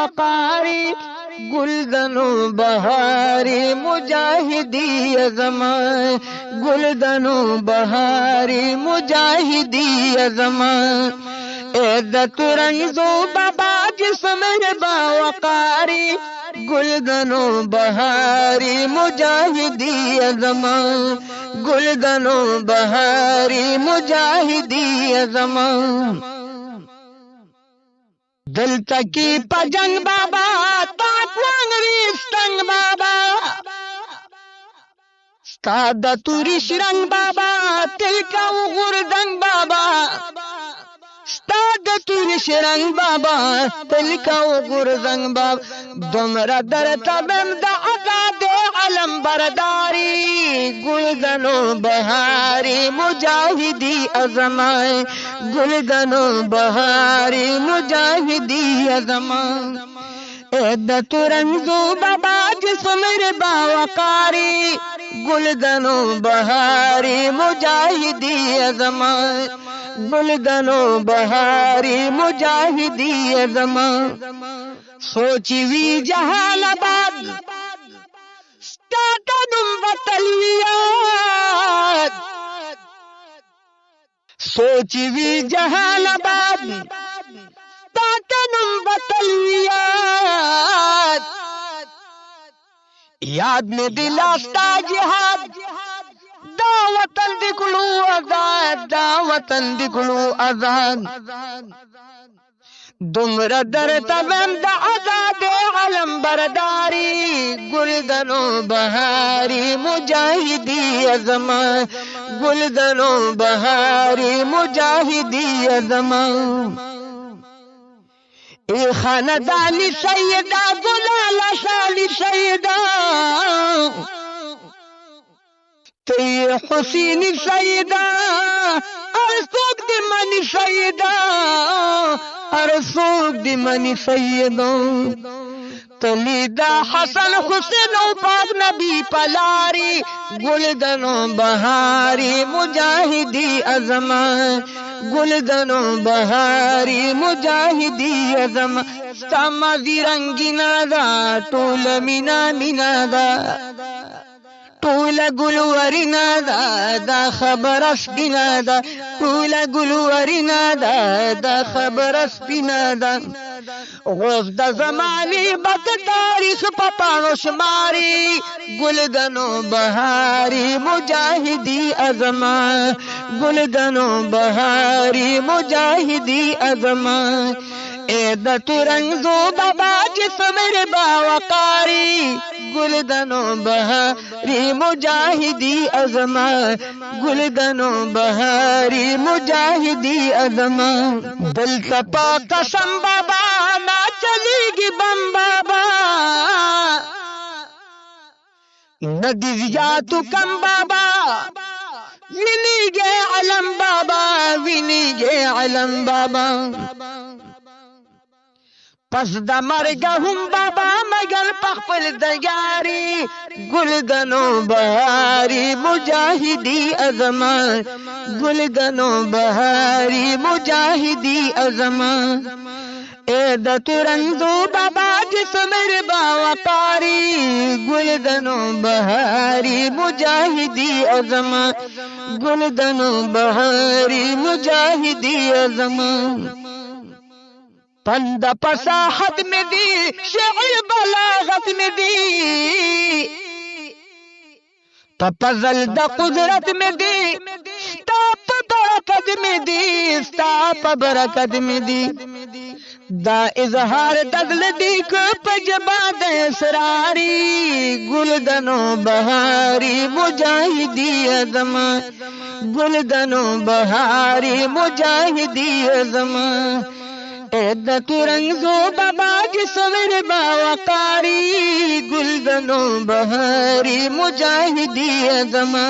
बावकारी गुलदनो बहारी मुजाहिदी अज़मा गुलदनो बहारी मुजाहिदी अज़मा इज़्ज़त रंजो बाबा जिस्म बावकारी गुलदनो बहारी मुजाहिदी अज़मा गुलदनो बहारी मुजाहिदी अज़मा दिल तकी पजंग बाबा तातवांगरीस्तंग बाबा स्तादा तुरिश रंग बाबा तिलका गुरदंग बाबा स्तादा तुरिश रंग बाबा तिलका गुरदंग बाबा दुमरा दर तबम दा आजाद अलम बरदारी गुलदनो बहारी मुजाहिदी अज़मा गुलदनो बहारी मुजाहिदी अज़मा इज़्ज़त रंजो बाबा जिस्म बावकारी गुलदनो बहारी मुजाहिदी अज़मा गुलदनो बहारी मुजाहिदी अज़मा सोची वी जहानाबाद स्टाटनुम वतलियात सोची वी जहानाबाद स्टाटनुम वतलियात याद में दिलास्ता जिहाद दावतन दिखलू आजाद दावतन दिखलू आजाद दुमरा दर तबम दा आजाद अलम बरदारी गुलदनो बहारी मुजाहिदी अज़मा गुलदनो बहारी मुजाहिदी अज़मा ए खानदानी सैयदा गुलाला साली सैयदा ते हुसैनी सैयदा अरसुक दी मनी सैयदा अरसुक दी मनी सैयदा तलीदा हसन हुसैन पाक नबी पलारी गुलदनो बहारी मुजाहिदी अज़मा गुलदनो बहारी मुजाहिदी अज़मा समा रंगीना दा टोल मीना मीना दा टोल गुलवरिना दा दा खबरस बिना दा टोल गुलवरिना दा दा खबरस बिना दा गौस दा ज़मानी बद तारीख पपानो शुमारी गुलदनो बहारी मुजाहिदी अज़मा गुलदनो बहारी मुजाहिदी अज़मा इज़्ज़त रंजो बाबा जिस्म बावकारी गुलदनो बहारी मुजाहिदी अज़मा गुलदनो बहारी मुजाहिदी अज़मा दिल तपा कसम बाबा ना चलेगी बम बाबा नदिया तू कम बाबा विनीगे अलम बाबा विनीगे अलम बाबा पस द मरगा हम बाबा मगर पखपल दयारी गुलदनो बहारी मुजाहिदी अज़मा गुलदनो बहारी मुजाहिदी अज़मा इज़्ज़त रंजो बाबा जिस्म बावकारी गुलदनो बहारी मुजाहिदी अज़मा गुलदनो बहारी मुजाहिदी अज़मा पंद फसाहत में दी शेर बलागत में दी पपजल द कुदरत में दी स्ताप बरकत में दी स्ताप बरकत में दी दा इजहार दगल दी को पजबा दे सरारी गुलदनो बहारी मुजाहिदी अज़मा गुलदनो बहारी मुजाहिदी अज़मा इज़्ज़त रंजो बाबा जिस्म बावकारी गुलदनो बहारी मुजाहिदी अज़मा